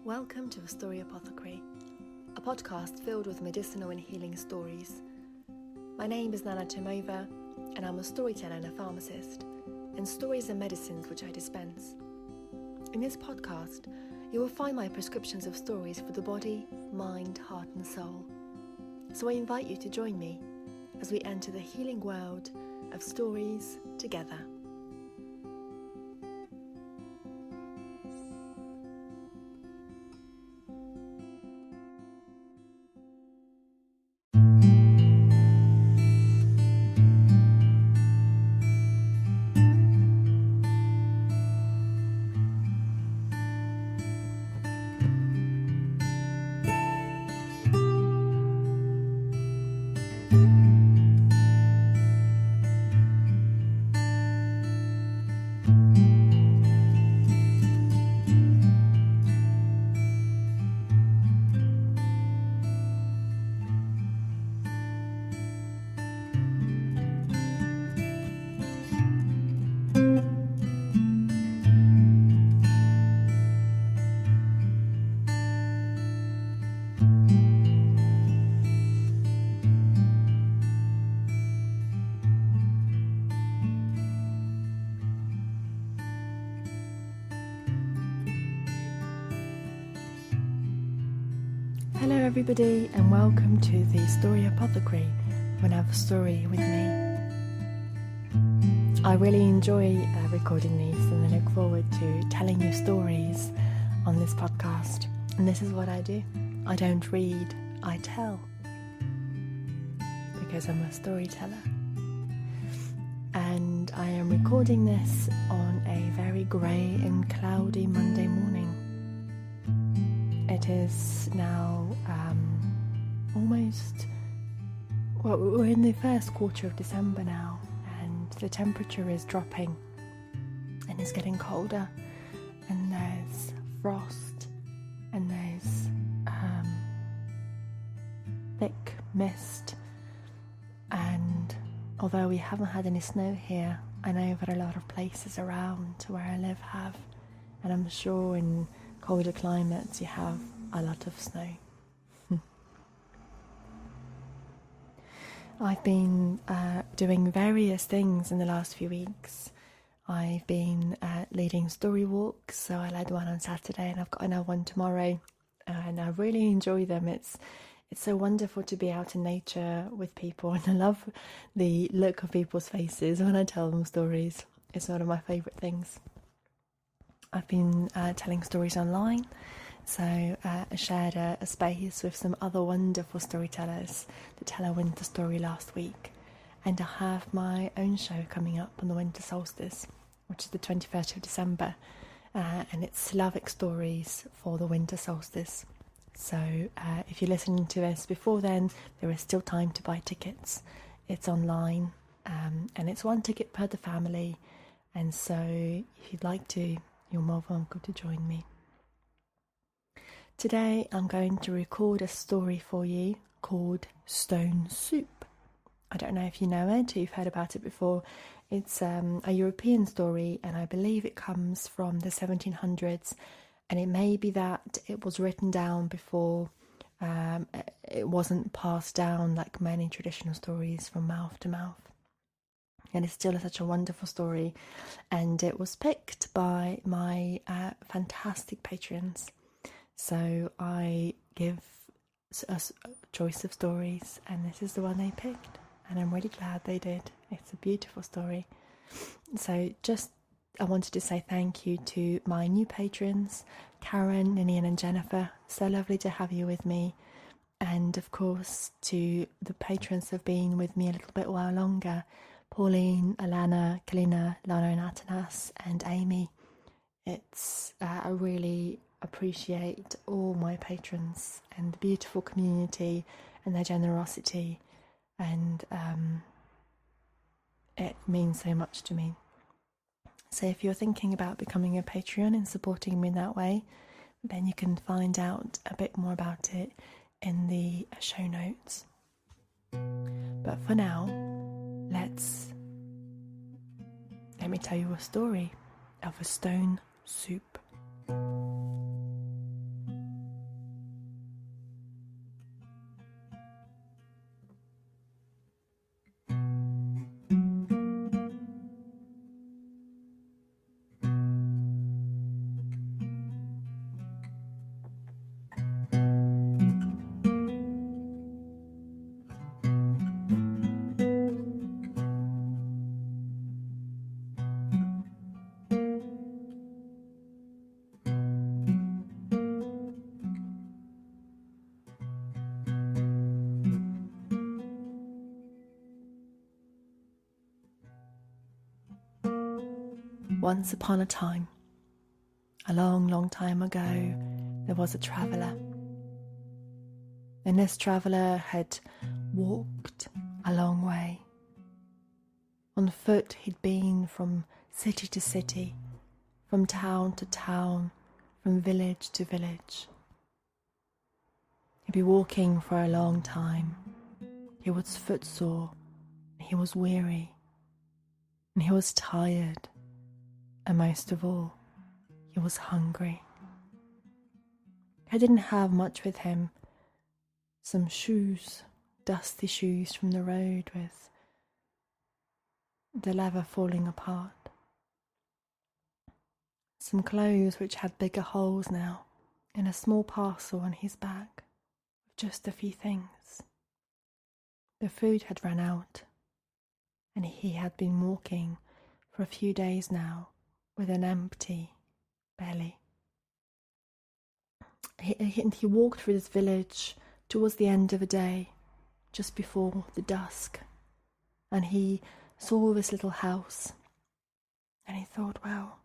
Welcome to A Story Apothecary, a podcast filled with medicinal and healing stories. My name is Nana Timova, and I'm a storyteller and a pharmacist, and stories are medicines which I dispense. In this podcast, you will find my prescriptions of stories for the body, mind, heart and soul. So I invite you to join me as we enter the healing world of stories together. Hello everybody, and welcome to the Story Apothecary of Another Story with me. I really enjoy recording these, and I look forward to telling you stories on this podcast. And this is what I do. I don't read, I tell, because I'm a storyteller. And I am recording this on a very grey and cloudy Monday morning. It is now we're in the first quarter of December now, and the temperature is dropping and it's getting colder, and there's frost and there's thick mist, and although we haven't had any snow here, I know that a lot of places around where I live have, and I'm sure in colder climates you have a lot of snow. I've been doing various things in the last few weeks. I've been leading story walks, so I led one on Saturday and I've got another one tomorrow, and I really enjoy them. It's so wonderful to be out in nature with people, and I love the look of people's faces when I tell them stories. It's one of my favourite things. I've been telling stories online, so I shared a space with some other wonderful storytellers to tell a winter story last week, and I have my own show coming up on the winter solstice, which is the 21st of December, and it's Slavic stories for the winter solstice. So if you're listening to this before then, there is still time to buy tickets. It's online, and it's one ticket per the family, and so if you'd like to, you're more welcome to join me. Today I'm going to record a story for you called Stone Soup. I don't know if you know it or you've heard about it before. It's a European story, and I believe it comes from the 1700s, and it may be that it was written down before. It wasn't passed down like many traditional stories from mouth to mouth. And it's still such a wonderful story, and it was picked by my fantastic patrons. So I give a choice of stories, and this is the one they picked, and I'm really glad they did. It's a beautiful story. So I wanted to say thank you to my new patrons, Karen, Ninian and Jennifer. So lovely to have you with me. And of course to the patrons who have been with me a little bit while longer, Pauline, Alana, Kalina, Lana and Atanas, and Amy. I really appreciate all my patrons and the beautiful community and their generosity, and it means so much to me. So if you're thinking about becoming a Patreon and supporting me in that way, then you can find out a bit more about it in the show notes. But for now, let me tell you a story of a stone soup. Once upon a time, a long, long time ago, there was a traveller. And this traveller had walked a long way. On foot he'd been from city to city, from town to town, from village to village. He'd be walking for a long time. He was footsore, he was weary, and he was tired, and most of all, he was hungry. He didn't have much with him. Some shoes, dusty shoes from the road with the leather falling apart. Some clothes which had bigger holes now, and a small parcel on his back with just a few things. The food had run out, and he had been walking for a few days now with an empty belly. He walked through this village towards the end of the day, just before the dusk, and he saw this little house, and he thought, well,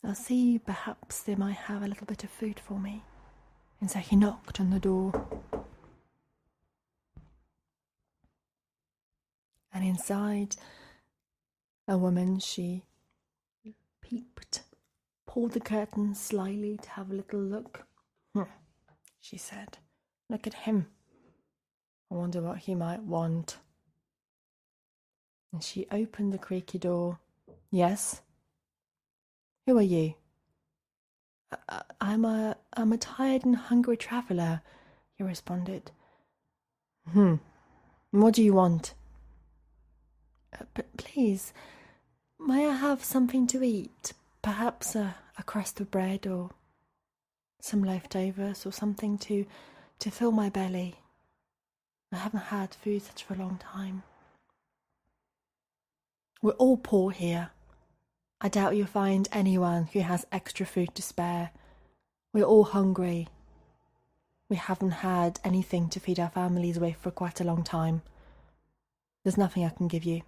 I'll see, perhaps they might have a little bit of food for me. And so he knocked on the door. And inside, a woman, she peeped, pulled the curtain slyly to have a little look. She said, look at him. I wonder what he might want. And she opened the creaky door. Yes? Who are you? I'm a tired and hungry traveller, he responded. What do you want? Please, may I have something to eat? Perhaps a crust of bread or some leftovers or something to fill my belly. I haven't had food such for a long time. We're all poor here. I doubt you'll find anyone who has extra food to spare. We're all hungry. We haven't had anything to feed our families with for quite a long time. There's nothing I can give you.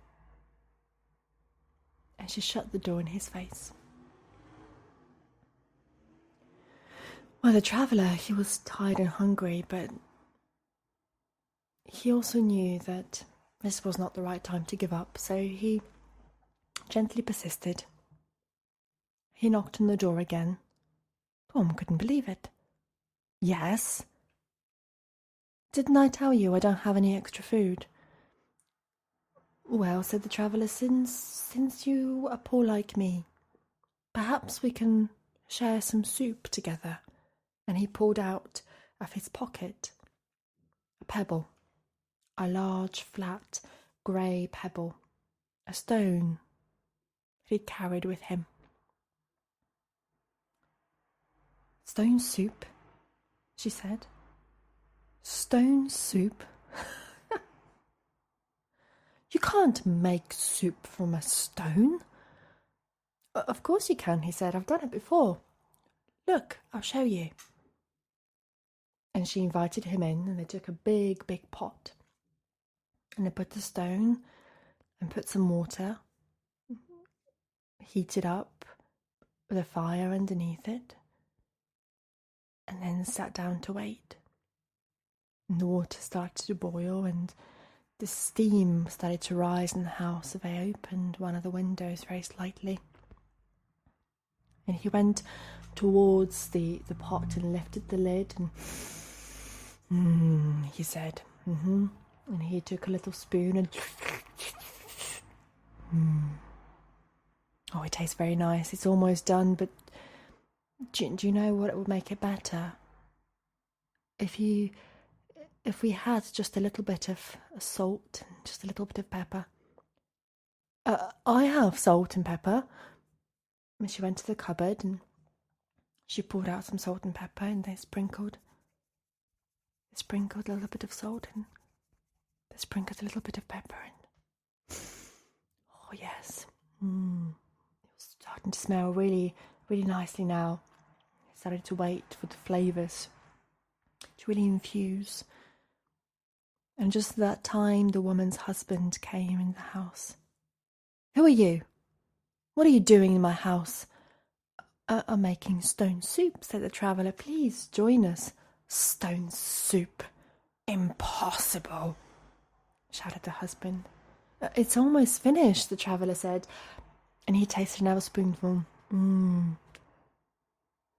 And she shut the door in his face. Well, the traveller, he was tired and hungry, but he also knew that this was not the right time to give up, so he gently persisted. He knocked on the door again. The woman couldn't believe it. Yes? Didn't I tell you I don't have any extra food? Well, said the traveller, since you are poor like me, perhaps we can share some soup together. And he pulled out of his pocket a pebble, a large, flat, grey pebble, a stone that he'd carried with him. Stone soup, she said. Stone soup? You can't make soup from a stone. Of course you can, he said. I've done it before. Look, I'll show you. And she invited him in, and they took a big, big pot. And they put the stone and put some water, heated up with a fire underneath it, and then sat down to wait. And the water started to boil, and the steam started to rise in the house, so they opened one of the windows very slightly. And he went towards the pot and lifted the lid, and he said, and he took a little spoon and oh, it tastes very nice. It's almost done, but do you know what it would make it better? If we had just a little bit of salt and just a little bit of pepper. I have salt and pepper. And she went to the cupboard and she pulled out some salt and pepper, and they sprinkled a little bit of salt and they sprinkled a little bit of pepper and oh yes, it was starting to smell really, really nicely now. I started to wait for the flavours to really infuse. And just at that time, the woman's husband came in the house. Who are you? What are you doing in my house? I'm making stone soup, said the traveller. Please join us. Stone soup? Impossible, shouted the husband. It's almost finished, the traveller said, and he tasted another spoonful.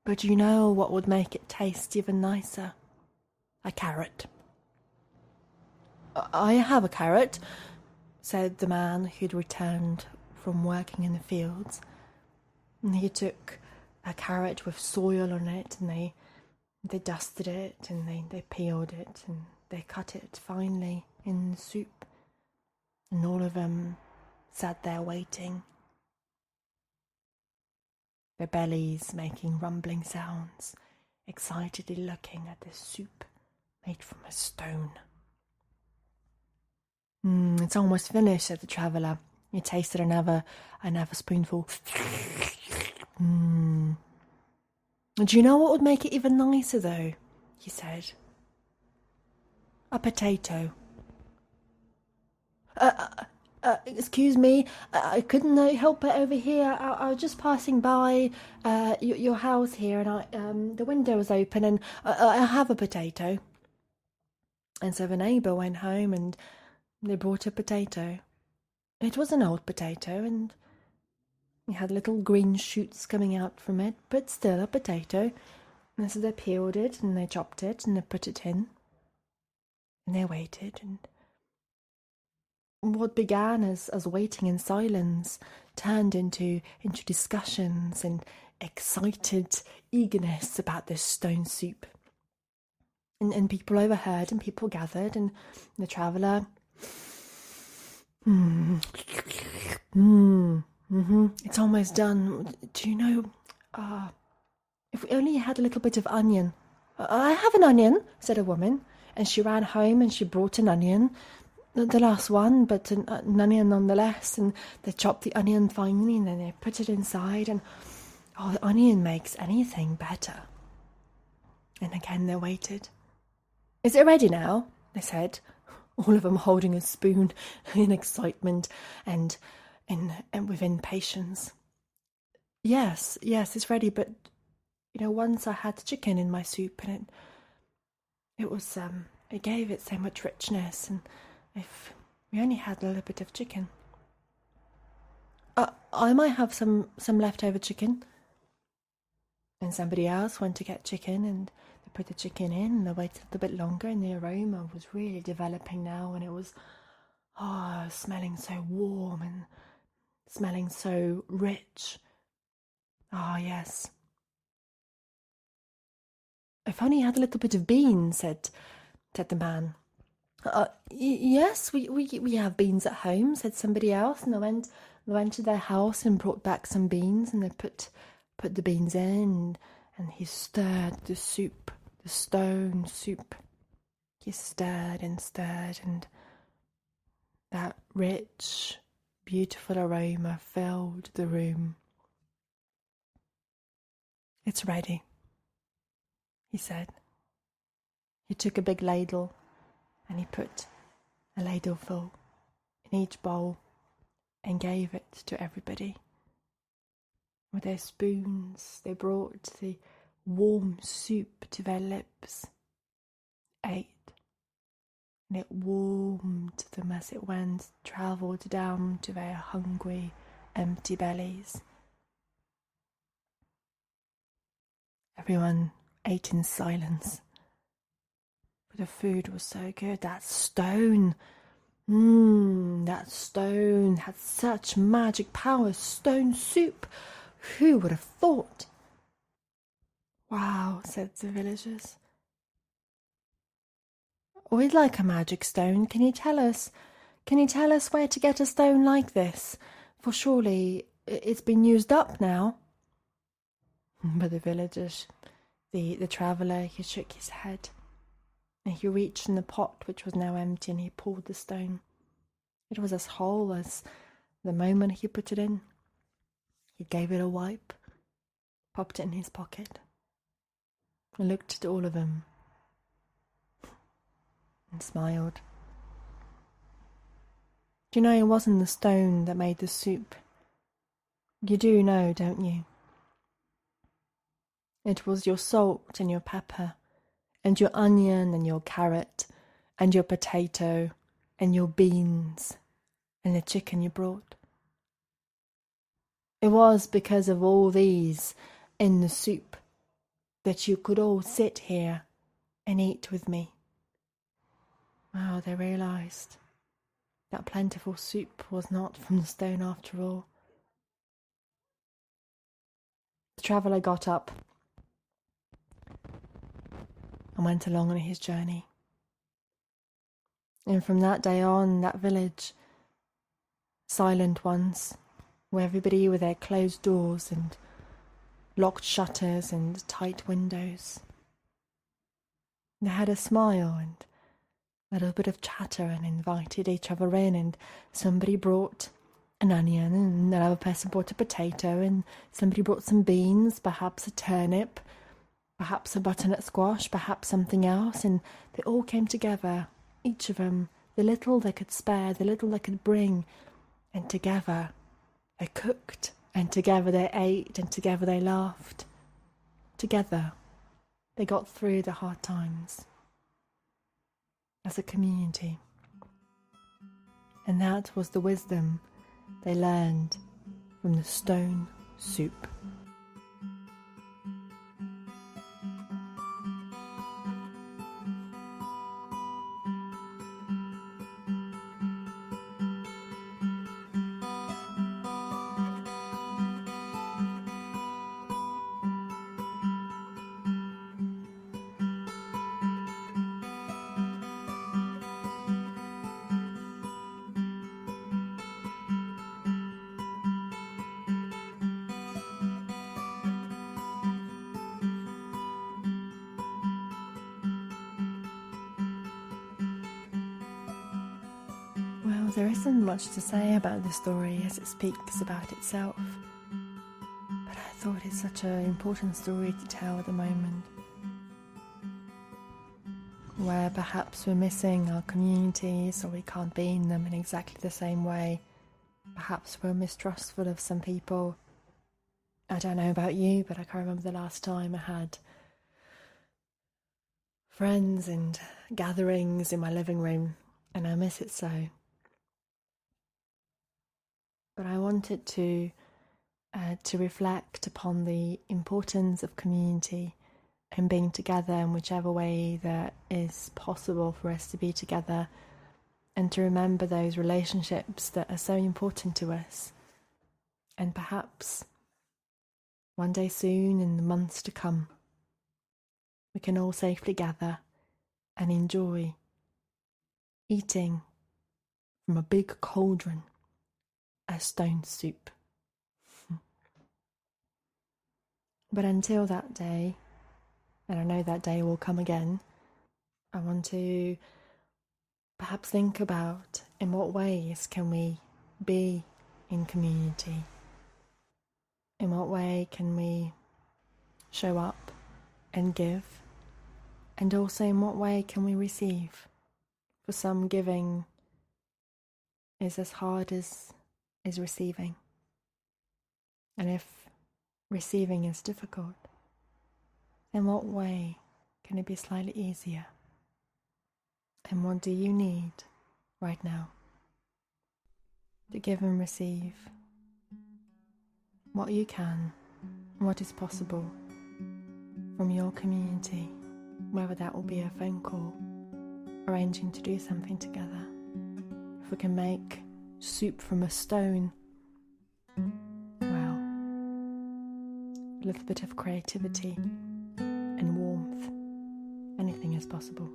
But you know what would make it taste even nicer? A carrot. I have a carrot, said the man who'd returned from working in the fields. And he took a carrot with soil on it, and they dusted it, and they peeled it, and they cut it finely in the soup. And all of them sat there waiting, their bellies making rumbling sounds, excitedly looking at this soup made from a stone. It's almost finished, said the traveller. He tasted another spoonful. Do you know what would make it even nicer, though? He said. A potato. Excuse me, I couldn't help it over here. I was just passing by your house here, and the window was open, and I have a potato. And so the neighbour went home, and they brought a potato. It was an old potato, and it had little green shoots coming out from it, but still a potato. And so they peeled it, and they chopped it, and they put it in. And they waited, and what began as waiting in silence turned into discussions and excited eagerness about this stone soup. And people overheard, and people gathered, and the traveller... It's almost done. Do you know, if we only had a little bit of onion. I have an onion, said a woman, and she ran home and she brought an onion, the last one, but an onion nonetheless, and they chopped the onion finely, and then they put it inside, and the onion makes anything better. And again they waited. Is it ready now? They said, all of them holding a spoon in excitement and with impatience. Yes, it's ready, but once I had chicken in my soup, and it gave it so much richness, and if we only had a little bit of chicken. I might have some leftover chicken. And somebody else went to get chicken, and they put the chicken in, and they waited a bit longer, and the aroma was really developing now, and it was smelling so warm and smelling so rich. Yes. If only you had a little bit of beans, said the man. Yes, we have beans at home, said somebody else, and they went to their house and brought back some beans, and they put the beans in, and he stirred the soup, the stone soup. He stirred, and that rich, beautiful aroma filled the room. It's ready, he said. He took a big ladle, and he put a ladleful in each bowl and gave it to everybody. With their spoons, they brought the warm soup to their lips, ate, and it warmed them as it travelled down to their hungry, empty bellies. Everyone ate in silence, but the food was so good. That stone had such magic power. Stone soup. Who would have thought? Wow, said the villagers. We'd like a magic stone. Can you tell us where to get a stone like this? For surely it's been used up now. But the villagers, the traveller, he shook his head, and he reached in the pot, which was now empty, and he pulled the stone. It was as whole as the moment he put it in. He gave it a wipe, popped it in his pocket, and looked at all of them, and smiled. Do you know, it wasn't the stone that made the soup. You do know, don't you? It was your salt and your pepper, and your onion and your carrot, and your potato, and your beans, and the chicken you brought. It was because of all these in the soup that you could all sit here and eat with me. Oh, they realised that plentiful soup was not from the stone after all. The traveller got up and went along on his journey. And from that day on, that village, silent ones, where everybody with their closed doors and locked shutters and tight windows, they had a smile and a little bit of chatter and invited each other in, and somebody brought an onion and another person brought a potato and somebody brought some beans, perhaps a turnip, perhaps a butternut squash, perhaps something else, and they all came together, each of them, the little they could spare, the little they could bring, and together they cooked, and together they ate, and together they laughed. Together they got through the hard times as a community. And that was the wisdom they learned from the stone soup. Well, there isn't much to say about the story as it speaks about itself, but I thought it's such an important story to tell at the moment, where perhaps we're missing our communities or we can't be in them in exactly the same way. Perhaps we're mistrustful of some people. I don't know about you, but I can't remember the last time I had friends and gatherings in my living room, and I miss it so. But I wanted to reflect upon the importance of community and being together in whichever way that is possible for us to be together, and to remember those relationships that are so important to us. And perhaps one day soon, in the months to come, we can all safely gather and enjoy eating from a big cauldron a stone soup. But until that day, and I know that day will come again, I want to perhaps think about in what ways can we be in community? In what way can we show up and give? And also in what way can we receive? For some, giving is as hard as is receiving. And if receiving is difficult, in what way can it be slightly easier? And what do you need right now to give and receive what you can, what is possible from your community, whether that will be a phone call, arranging to do something together. If we can make soup from a stone, well, a little bit of creativity and warmth, anything is possible.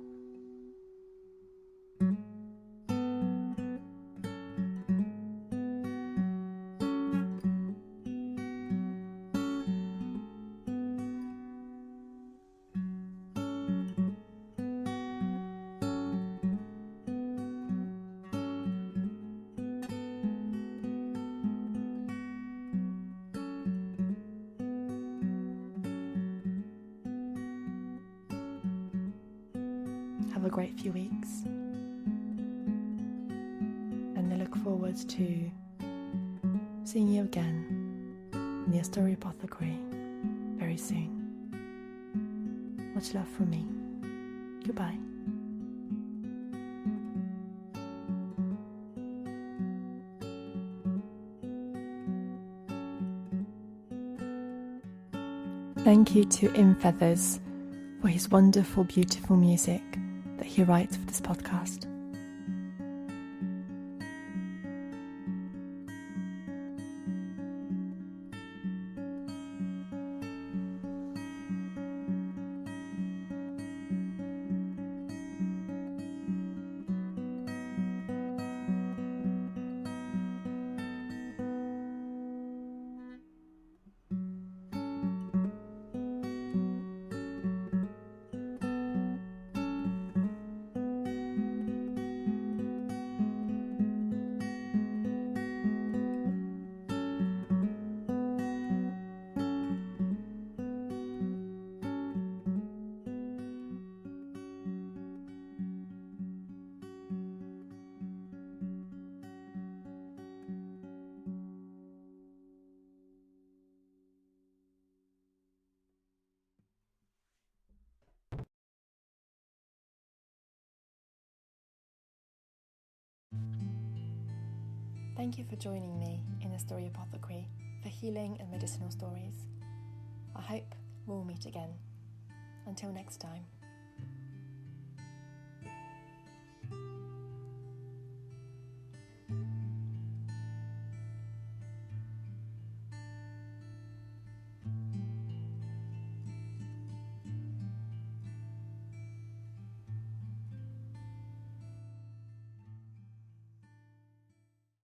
Have a great few weeks, and I look forward to seeing you again in the Story Apothecary very soon. Much love from me. Goodbye. Thank you to In Feathers for his wonderful, beautiful music that he writes for this podcast. Thank you for joining me in the Story Apothecary for healing and medicinal stories. I hope we'll meet again. Until next time.